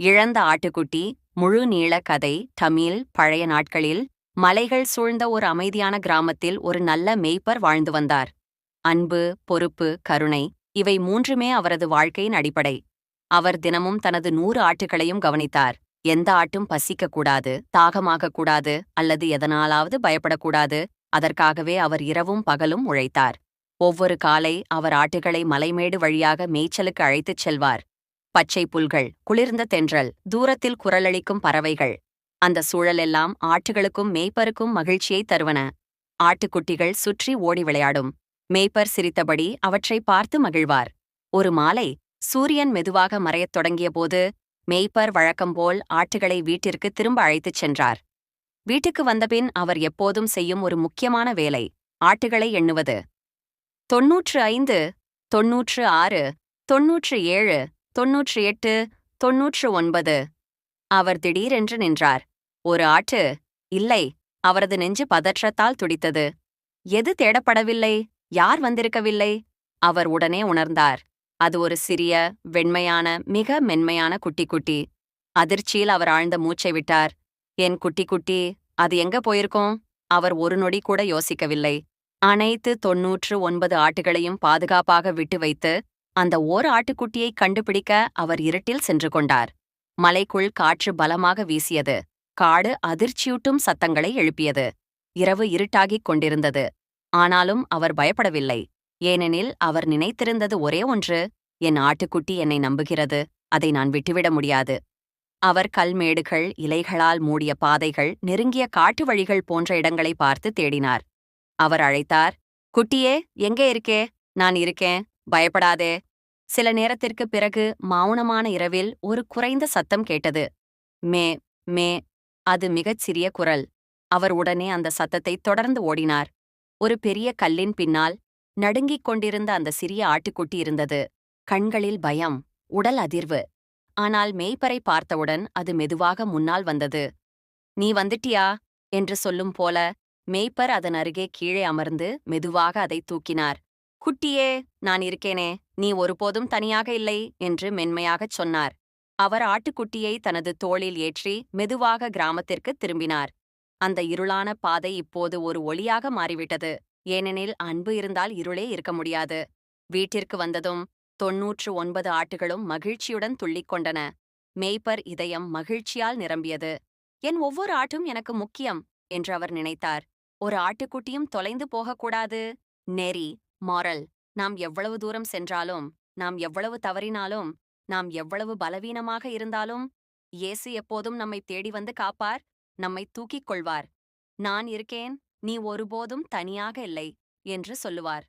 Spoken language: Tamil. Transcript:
இழந்த ஆட்டுக்குட்டி முழு நீள கதை. தமிழ். பழைய நாட்களில் மலைகள் சூழ்ந்த ஒரு அமைதியான கிராமத்தில் ஒரு நல்ல மேய்ப்பர் வாழ்ந்து வந்தார். அன்பு, பொறுப்பு, கருணை இவை மூன்றுமே அவரது வாழ்க்கையின் அடிப்படை. அவர் தினமும் தனது 100 ஆட்டுகளையும் கவனித்தார். எந்த ஆட்டும் பசிக்க கூடாது, தாகமாக கூடாது அல்லது எதனாலாவது பயப்படக்கூடாது. அதற்காகவே அவர் இரவும் பகலும் உழைத்தார். ஒவ்வொரு காலை அவர் ஆட்டுகளை மலைமேடு வழியாக மேய்ச்சலுக்கு அழைத்துச் செல்வார். பச்சை புல்கள், குளிர்ந்த தென்றல், தூரத்தில் குரலளிக்கும் பறவைகள். அந்த சூழலெல்லாம் ஆட்டுகளுக்கும் மேய்ப்பருக்கும் மகிழ்ச்சியை தருவன. ஆட்டுக்குட்டிகள் சுற்றி ஓடி விளையாடும். மேய்ப்பர் சிரித்தபடி அவற்றை பார்த்து மகிழ்வார். ஒரு மாலை சூரியன் மெதுவாக மறையத் தொடங்கியபோது மேய்ப்பர் வழக்கம்போல் ஆட்டுகளை வீட்டிற்கு திரும்ப அழைத்துச் சென்றார். வீட்டுக்கு வந்தபின் அவர் எப்போதும் செய்யும் ஒரு முக்கியமான வேலை ஆட்டுகளை எண்ணுவது. 95, 96, 97, 98, 99. அவர் திடீரென்று நின்றார். ஒரு ஆட்டு. இல்லை. அவரது நெஞ்சு பதற்றத்தால் துடித்தது. எது தேடப்படவில்லை? யார் வந்திருக்கவில்லை? அவர் உடனே உணர்ந்தார். அது ஒரு சிறிய, வெண்மையான, மிக மென்மையான குட்டி. அதிர்ச்சியில் அவர் ஆழ்ந்த மூச்சை விட்டார். என் குட்டி, அது எங்க போயிருக்கும்? அவர் ஒரு நொடி கூட யோசிக்கவில்லை. அனைத்து 99 ஆட்டுகளையும் பாதுகாப்பாக விட்டு வைத்து அந்த ஓர் ஆட்டுக்குட்டியை கண்டுபிடிக்க அவர் இருட்டில் சென்று கொண்டார். மலைக்குள் காற்று பலமாக வீசியது. காடு அதிர்ச்சியூட்டும் சத்தங்களை எழுப்பியது. இரவு இருட்டாகிக் கொண்டிருந்தது. ஆனாலும் அவர் பயப்படவில்லை. ஏனெனில் அவர் நினைத்திருந்தது ஒரே ஒன்று: என் ஆட்டுக்குட்டி என்னை நம்புகிறது, அதை நான் விட்டுவிட முடியாது. அவர் கல்மேடுகள், இலைகளால் மூடிய பாதைகள், நெருங்கிய காட்டு வழிகள் போன்ற இடங்களை பார்த்து தேடினார். அவர் அழைத்தார். குட்டியே, எங்கே இருக்கே? நான் இருக்கேன், பயப்படாதே. சில நேரத்திற்குப் பிறகு மௌனமான இரவில் ஒரு குறைந்த சத்தம் கேட்டது. மே மே. அது மிகச் சிறிய குரல். அவர் உடனே அந்த சத்தத்தை தொடர்ந்து ஓடினார். ஒரு பெரிய கல்லின் பின்னால் நடுங்கிக் கொண்டிருந்த அந்த சிறிய ஆட்டுக்குட்டி இருந்தது. கண்களில் பயம், உடல் அதிர்வு. ஆனால் மேய்ப்பரை பார்த்தவுடன் அது மெதுவாக முன்னால் வந்தது. நீ வந்துட்டியா என்று சொல்லும் போல மேய்ப்பர் அதன் அருகே கீழே அமர்ந்து மெதுவாக அதை தூக்கினார். குட்டியே, நான் இருக்கேனே, நீ ஒருபோதும் தனியாக இல்லை என்று மென்மையாகச் சொன்னார். அவர் ஆட்டுக்குட்டியை தனது தோளில் ஏற்றி மெதுவாக கிராமத்திற்கு திரும்பினார். அந்த இருளான பாதை இப்போது ஒரு ஒளியாக மாறிவிட்டது. ஏனெனில் அன்பு இருந்தால் இருளே இருக்க முடியாது. வீட்டிற்கு வந்ததும் 99 ஆட்டுகளும் மகிழ்ச்சியுடன் துள்ளிக் கொண்டன. மேய்ப்பர் இதயம் மகிழ்ச்சியால் நிரம்பியது. என் ஒவ்வொரு ஆட்டும் எனக்கு முக்கியம் என்று அவர் நினைத்தார். ஒரு ஆட்டுக்குட்டியும் தொலைந்து போகக்கூடாது. நெறி, மாரல். நாம் எவ்வளவு தூரம் சென்றாலும், நாம் எவ்வளவு தவறினாலும், நாம் எவ்வளவு பலவீனமாக இருந்தாலும், இயேசு எப்போதும் நம்மை தேடி வந்து காப்பார், நம்மை தூக்கிக் கொள்வார். நான் இருக்கேன், நீ ஒருபோதும் தனியாக இல்லை என்று சொல்லுவார்.